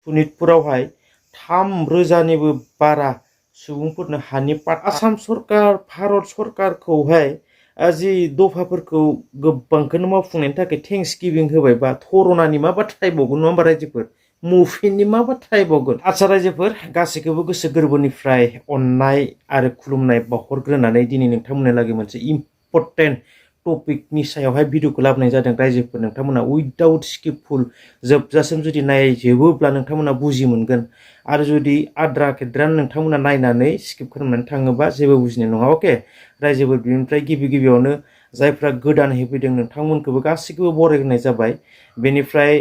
इउनिटफोरावहाय 3,000निबो बारा सुबुंफोरनो हानि पाट आसाम सरकार भारत सरकारखौहाय जि दफाफोरखौ गोबांखौनो मावफुंनायनि थाखाय थेंक्स गिभिं होबायबा थरनानि मा बाथ्रा थाइबावगोन नङा होमबा रायजोफोर मुफिननि मा बाथ्रा थाइबावगोन आच्चा रायजोफोर गासैखौबो गोसो गोरबोनिफ्राय अननाय आरो खुलुमनाय बावहरग्रोनानै दिनै नोंथांमोननो लागै मोनसे इम्पर्टेन्ट टपिकनि सायावहाय भिडिअखौ लाबोनाय जादों रायजोफोर नोंथांमोना उइदाउट स्किपफुल जोबजासिम जुदि नायजोबोब्ला नोंथांमोना बुजि मोनगोन आरो जुदि आद्रा खेद्रान नोंथांमोना नायनानै स्किप खालामनानै थाङोबा जेबो बुजिनाय नङा अके रायजोफोर बिनिफ्राय गिबियावनो जायफ्रा गोदानै फैदों नोंथांमोनखौबो गासैखौबो बरायग्रोनाय जाबाय बेनिफ्राय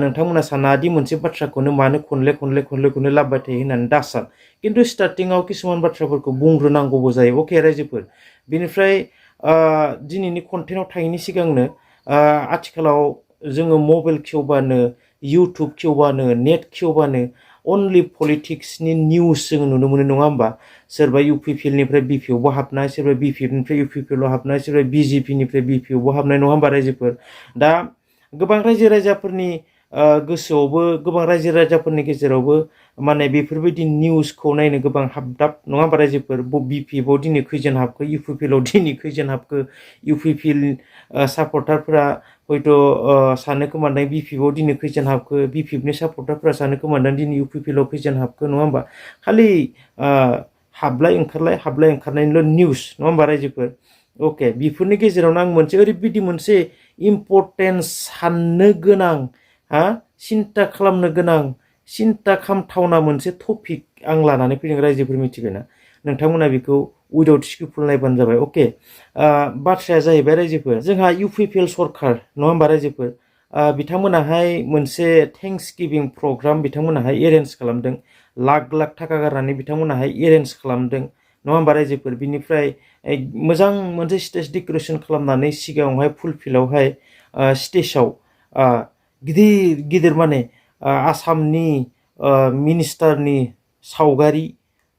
नोंथांमोना सानादि मोनसे बाथ्राखौनो मानो खनले लाबबाय थायो होननानै दासान खिन्थु स्टार्टिंआव किसुमान बाथ्राफोरखौ बुंग्रोनांगौबो जायो अके रायजोफोर बेनिफ्राय दिनैनि कन्टेन्टआव थाङैनि सिगांनो आथिखालाव जोङो मबाइल खेवबानो इउटुब खेवबानो नेट खेवबानो अनलि पलिटिक्सनि निउस जों नुनो मोनो नङा होमबा सोरबा इउपिपिएलनिफ्राय बिपिएफबो हाबनाय सोरबा बिपिएफनिफ्राय इउपिपिएलआव हाबनाय सोरबा बिजेपिनिफ्राय बिपिएफबो हाबनाय नङा होमबा रायजोफोर दा गोबां रायजो राजाफोरनि गोसोआवबो गोबां रायजो राजाफोरनि गेजेरावबो माने बेफोरबायदि निउसखौ नायनो गोबां हाबदाब नङा होमबा रायजोफोर बिपिएफआव दिनै खैजोन हाबखो इउपिपिएलआव दिनै खैजोन हाबखो इउपिपिएल सापर्टारफोरा हयथ' सानो खोमानाय बिपिएफआव दिनै खैजोन हाबखो बिपिएफनि सापर्टारफोरा सानो खोमानाय दिनै इउपिपिएलआव खैजोन हाबखो नङा होमबा खालि हाबलाय ओंखारनायनिल' निउस नङा होमबा रायजोफोर अके बेफोरनि गेजेरावनो आं मोनसे ओरैबायदि मोनसे इम्पर्टेन्ट साननो गोनां सिन्था खालामनो गोनां सिन्था खालामथावना मोनसे टपिक आं लानानै फैदों रायजोफोर मिथिबायना नोंथांमोना बेखौ उइदाउट स्किपफुल नायबानो जाबाय अके बाथ्राया जाहैबाय रायजोफोर जोंहा इउपिपिएल सरकार नङा होमबा रायजोफोर बिथांमोनाहाय मोनसे थेंक्स गिभिं प्रग्राम बिथांमोनाहाय एरेन्ज खालामदों लाख थाखा गारनानै बिथांमोनाहाय एरेन्ज खालामदों नङा होमबा रायजोफोर बिनिफ्राय मोजां मोनसे स्टेज डेक'रेसन खालामनानै सिगाङावहाय फुलफिल्डआवहाय स्टेजाव गिदिर माने आसामनि मिनिस्टारनि सावगारि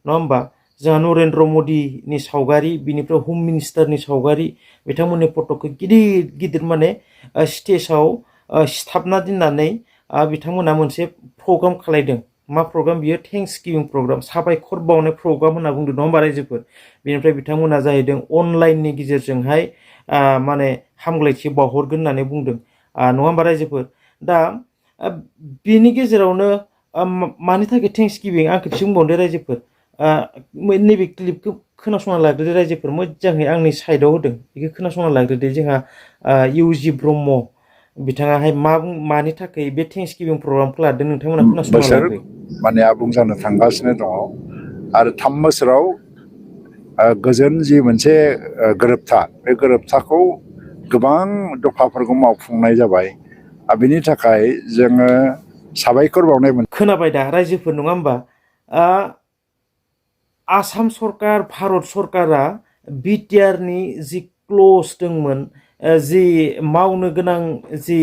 नङा होमबा जोंहा नरेन्द्र मदिनि सावगारि बिनिफ्राय हम मिनिस्टारनि सावगारि बिथांमोननि फट'खौ गिदिर माने स्टेजाव सिथाबना दोननानै बिथांमोना मोनसे प्रग्राम खालायदों मा प्रग्राम बियो थेंक्स गिभिं प्रग्राम साबायखर बावनाय प्रग्राम होनना बुंदों नङा होमबा रायजोफोर बेनिफ्राय बिथांमोना जाहैदों अनलाइननि गेजेरजोंहाय माने हामग्लायथि बावहरगोन होननानै बुंदों नङा होमबा रायजोफोर दा बेनि गेजेरावनो मानि थाखाय थेंक्स गिभिं आं खेबसे बुंबावदो रायजोफोर नैबे क्लिपखौ खोनासंना लाग्रोदो रायजोफोर मोजाङै आंनि साइडआव होदों बेखौ खोनासंना लाग्रोदो जोंहा इउजि ब्रह्म बिथाङाहाय मानि थाखाय बे थेंक्स गिभिं प्रग्रामखौ लादों नोंथांमोना खोनासंना लाग्रो माने आबुं जानो थांगासिनो दङ आरो 3 बोसोराव गोजोन जि मोनसे गोरोबथा बे गोरोबथाखौ गोबां दफाफोरखौ मावफुंनाय जाबाय बिनि थाखाय जोङो साबायखर बावनाय खोनाबाय दा रायजोफोर नङा होमबा आसाम सरकार भारत सरकारा बिटिआरनि जि क्ल'ज दंमोन जि मावनो गोनां जि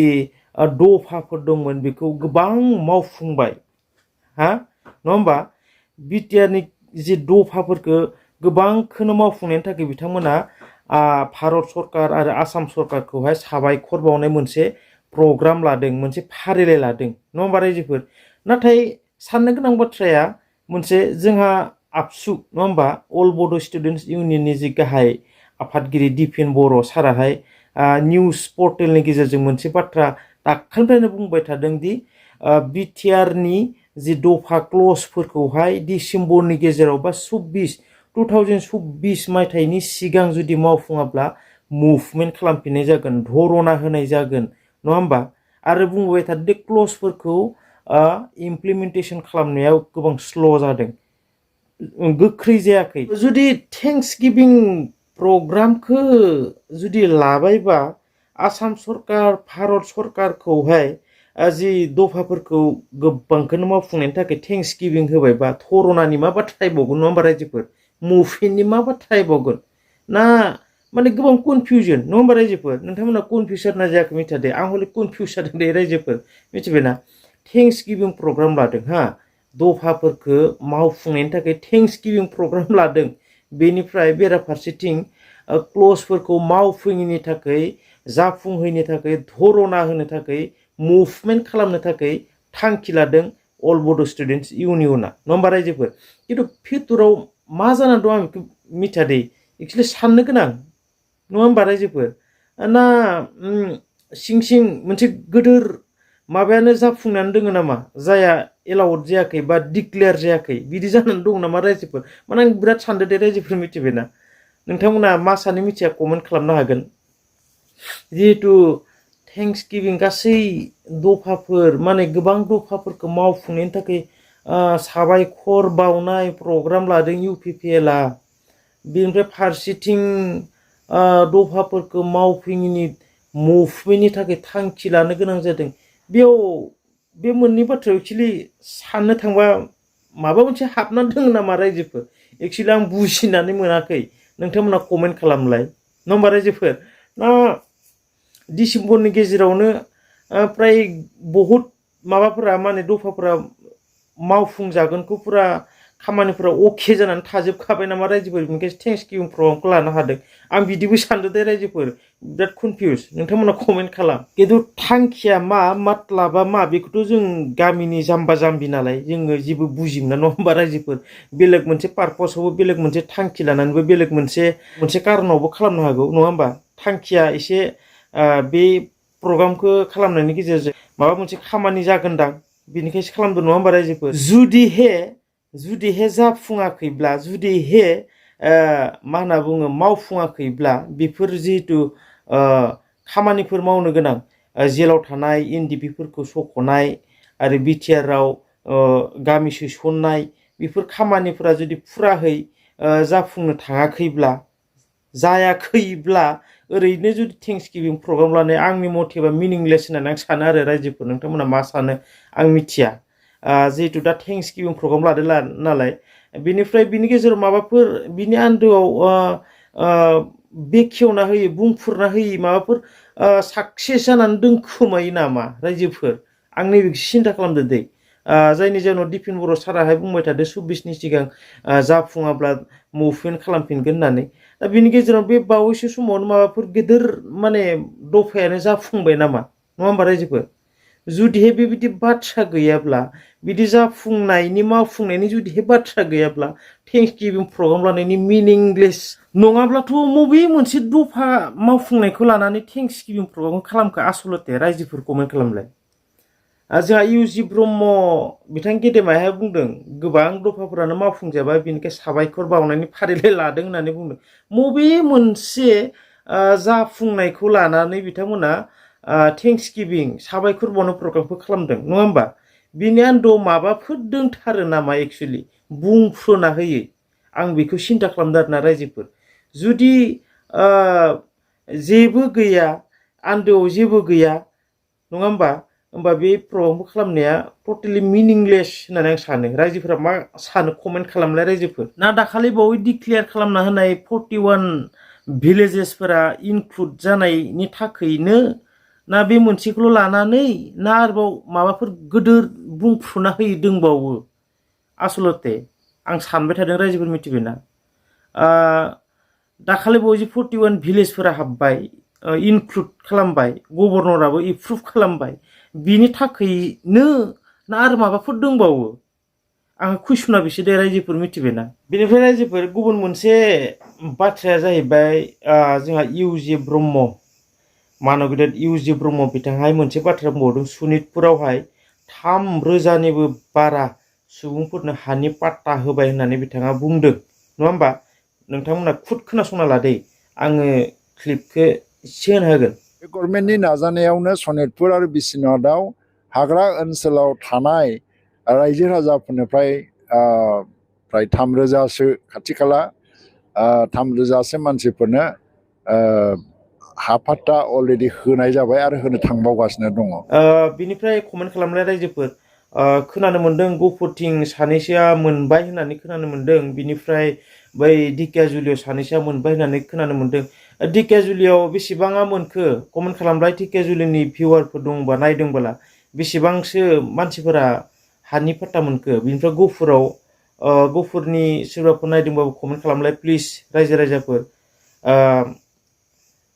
दफाफोर दंमोन बेखौ गोबां मावफुंबाय नङा होमबा बिटिआरनि जि दफाफोरखौ गोबांखौनो मावफुंनायनि थाखाय बिथांमोना भारत सरकार आरो आसाम सरकारखौहाय साबायखर बावनाय मोनसे प्रग्राम लादों मोनसे फारिलाइ लादों नङा होमबा रायजोफोर नाथाय साननो गोनां बाथ्राया मोनसे जोंहा आबसु नङा होमबा अल बड' स्टुडेन्टस इउनियननि जि गाहाय आफादगिरि दिपेन बर' साराहाय निउस पर्टेलनि गेजेरजों मोनसे बाथ्रा दाखालिनिफ्रायनो बुंबाय थादों दि बिटिआरनि जि दफा क्ल'जफोरखौहाय डिसेम्बरनि गेजेराव बा 2024 मायथाइनि सिगां जुदि मावफुङाब्ला मुभमेन्ट खालामफिननाय जागोन धरना होनाय जागोन नङा होमबा आरो बुंबाय थादों क्ल'जफोरखौ इमप्लिमेन्टेसन खालामनायाव गोबां स्ल' जादों गोख्रै जायाखै जुदि थेंक्स गिभिं प्रग्रामखौ जुदि लाबायबा आसाम सरकार भारत सरकारखौहाय जि दफाफोरखौ गोबांखौनो मावफुंनायनि थाखाय थेंक्स गिभिं होबायबा थरनानि मा बाथ्रा थाइबावगोन नङा होमबा रायजोफोर मुभमेन्टनि मा बाथ्रा थाइबावगोन ना माने गोबां कनफिउजन नङा होमबा रायजोफोर नोंथांमोना कनफिउस जादोंना जायाखै मिथिया दे आं हले कनफिउस जादों दे रायजोफोर मिथिबायना थेंक्स गिभिं प्रग्राम लादों दफाफोरखौ मावफुंनायनि थाखाय थेंक्स गिभिं प्रग्राम लादों बेनिफ्राय बेराफारसेथिं क्ल'जफोरखौ मावफुङैनि थाखाय जाफुंहैनो थाखाय धरना होनो थाखाय मुभमेन्ट खालामनो थाखाय थांखि लादों अल बड' स्टुडेन्टस इउनियना नङा होमबा रायजोफोर खिन्थु फिउचाराव मा जानानै दं आं बेखौ मिथिया दे एक्सुवेलि साननो गोनां नङा होमबा रायजोफोर ना सिं सिं मोनसे गोदोर माबायानो जाफुंनानै दोङो नामा जाया एलाउड जायाखै बा डिक्लेयार जायाखै बिदि जानानै दं नामा रायजोफोर माने आं बिराद सानदो दे रायजोफोर मिथिबायना नोंथांमोना मा सानो मिथिया कमेन्ट खालामनो हागोन जिहेतु थेंक्स गिभिं गासै दफाफोर माने गोबां दफाफोरखौ मावफुंनायनि थाखाय साबायखर बावनाय प्रग्राम लादों इउपिपिएलआ बेनिफ्राय फारसेथिं दफाफोरखौ मावफुङिनि मुभमेन्टनि थाखाय थांखि लानो गोनां जादों बेयाव बे मोननै बाथ्रायाव एक्सुवेलि साननो थांबा माबा मोनसे हाबनानै दङ नामा रायजोफोर एक्सुवेलि आं बुजिनानै मोनाखै नोंथांमोना कमेन्ट खालामलाय नङा होमबा रायजोफोर ना डिसेम्बरनि गेजेरावनो प्राय बहुद माबाफोरा माने दफाफोरा मावफुंजागोनखौ फुरा खामानिफोरा अके जानानै थाजोबखाबाय नामा रायजोफोर बेनिखायनो थेंक्स गिभिं प्रग्रामखौ लानो हादों आं बिदिबो सानदों दे रायजोफोर बिराद कनफिउस नोंथांमोना कमेन्ट खालाम खिन्थु थांखिया मा मातलाबा मा बेखौथ' जों गामिनि जाम्बा जाम्बि नालाय जोङो जेबो बुजि मोना नङा होमबा रायजोफोर बेलेग मोनसे पारपसावबो बेलेग मोनसे थांखि लानानैबो बेलेग मोनसे कारनावबो खालामनो हागौ नङा होमबा थांखिया एसे बे प्रग्रामखौ खालामनायनि गेजेरजों माबा मोनसे खामानि जागोनदां बेनिखायसो खालामदों नङा होमबा रायजोफोर जुदिहे जाफुङाखैब्ला जुदिहे मा होनना बुङो मावफुङाखैब्ला बेफोर जिहेतु खामानिफोर मावनो गोनां जेलाव थानाय एनडिपिफोरखौ सख'नाय आरो बिटिआरआव गामि सोसननाय बेफोर खामानिफोरा जुदि फुराहै जाफुंनो थाङाखैब्ला जायाखैब्ला ओरैनो जुदि थेंक्स गिभिं प्रग्राम लानाय आंनि मथेबा मिनिंलेस होननानै आं सानो आरो रायजोफोर नोंथांमोना मा सानो आं मिथिया जिहेतु दा थेंक्स गिभिं प्रग्राम लादों नालाय बेनिफ्राय बिनि गेजेराव माबाफोर बिनि आन्दोआव बेखेवना होयो बुंफुरना होयो माबाफोर साक्सेस जानानै दोनखोमायो नामा रायजोफोर आं नैबेखौ सिन्था खालामदो दै जायनि जाहोनाव दिपिन बर' साराहाय बुंबाय थादों 26नि सिगां जाफुङाब्ला मुभमेन्ट खालामफिनगोन होननानै दा बिनि गेजेराव बे बावैसो समावनो माबाफोर गेदेर माने दफायानो जाफुंबाय नामा नङा होमबा रायजोफोर जुदिहे बेबायदि बाथ्रा गैयाब्ला बिदि जाफुंनायनि मावफुंनायनि जुदिहे बाथ्रा गैयाब्ला थेंक्स गिभिं प्रग्राम लानायनि मिनिंलेस नङाब्लाथ' बबे मोनसे दफा मावफुंनायखौ लानानै थेंक्स गिभिं प्रग्राम खालामखो आसलते रायजोफोर कमेन्ट खालामलाय जोंहा इउजि ब्रह्म बिथां गेदेमाया बुंदों गोबां दफाफोरानो मावफुंजाबाय बेनिखाय साबायखर बावनायनि फारिलाइ लादों होननानै बुंदों बबे मोनसे जाफुंनायखौ लानानै बिथांमोना थेंक्स गिभिं साबायखर बावनाय प्रग्रामखौ खालामदों नङा होमबा बिनि आन्दोआव माबाफोर दोंथारो नामा एक्सुवेलि बुंफ्रुना होयो आं बेखौ सिन्था खालामदों आरोना रायजोफोर जुदि जेबो गैया आन्दोआव जेबो गैया नङा होमबा बे प्रग्रामखौ खालामनाया टटेलि मिनिंलेस होननानै आं सानो रायजोफोरा मा सानो कमेन्ट खालामलाय रायजोफोर ना दाखालि बावै डिक्लेयार खालामना होनाय 41 भिलेजेसफोरा इनक्लुड जानायनि थाखायनो ना बे मोनसेखौल' लानानै ना आरोबाव माबाफोर गोदोर बुंफ्रुना होयो दंबावो आसलते आं सानबाय थादों रायजोफोर मिथिबायना दाखालि बावै 41 भिलेजफोरा हाबबाय इनक्लुड खालामबाय गभर्नराबो एप्रुभ खालामबाय बिनि थाखायनो ना आरो माबाफोर दंबावो आं कुइसना बिसो दे रायजोफोर मिथिबायना बेनिफ्राय रायजोफोर गुबुन मोनसे बाथ्राया जाहैबाय जोंहा इउजि ब्रह्म मानबगेदेर इउजि ब्रह्म बिथांहाय मोनसे बाथ्रा बुंबावदों सनितपुरावहाय 3,000निबो बारा सुबुंफोरनो हानि पाट्टा होबाय होननानै बिथाङा बुंदों नङा होमबा नोंथांमोना खुद खोनासंना लादे आङो क्लिपखौ एसे होनो होगोन बे गभर्नमेन्टनि नाजानायावनो सनितपुर आरो बिश्वनाथआव हाग्रा ओनसोलाव थानाय रायजो राजाफोरनिफ्राय प्राय 3,000सो खाथि खाला 3,000सो मानसिफोरनो हा पाट्टा अलरेडि होनाय जाबाय आरो होनो थांबावगासिनो दङ बिनिफ्राय कमेन्ट खालामनाय रायजोफोर खोनानो मोन्दों गफुरथिं सानैसोआ मोनबाय होननानै खोनानो मोन्दों बिनिफ्राय बै ढेकियाजुलियाव सानैसोआ मोनबाय होननानै खोनानो मोन्दों ढेकियाजुलियाव बेसेबाङा मोनखो कमेन्ट खालामलाय ढेकियाजुलिनि भिउवारफोर दंबा नायदोंबोला बेसेबांसो मानसिफोरा हानि पाट्टा मोनखो बिनिफ्राय गफुरनि सोरबाफोर नायदोंबाबो कमेन्ट खालामलाय प्लिज रायजो राजाफोर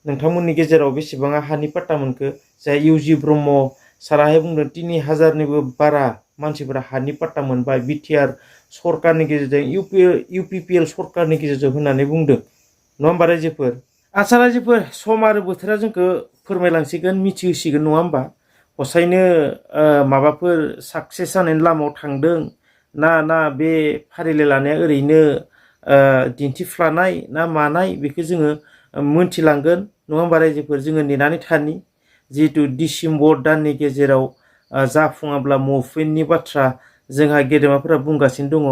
नोंथांमोननि गेजेराव बेसेबाङा हानि पाट्टा मोनखो जाय इउजि ब्रह्म साराहाय बुंदों 3,000निबो बारा मानसिफोरा हानि पाट्टा मोनबाय बिटिआर सरकारनि गेजेरजों इउपिपिएल सरकारनि गेजेरजों होननानै बुंदों नङा होमबा रायजोफोर आच्छा रायजोफोर सम आरो बोथोरा जोंखौ फोरमायलांसिगोन मिथिहोसिगोन नङा होमबा हसायैनो माबाफोर साक्सेस जानायनि लामायाव थांदों ना बे फारिलाइ लानाया ओरैनो दिन्थिफ्लानाय ना मानाय बेखौ जोङो मोनथिलांगोन नङा होमबा रायजोफोर जोङो नेनानै थानि जिहेतु डिसेम्बर दाननि गेजेराव जाफुङाब्ला मफिननि बाथ्रा जोंहा गेदेमाफोरा बुंगासिनो दङ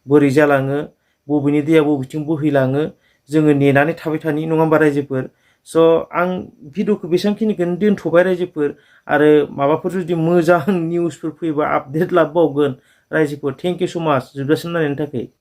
बोरै जालाङो बबेनि दैया बबेथिं बोहैलाङो जोङो नेनानै थाबाय थानि नङा होमबा रायजोफोर स' आं भिडिअखौ बेसेबांखिनिखौनो दोनथ'बाय रायजोफोर आरो माबाफोर जुदि मोजां निउसफोर फैयोबा आपडेट लाबावगोन रायजोफोर थेंक इउ स' माच जोबजासिम नायनायनि थाखाय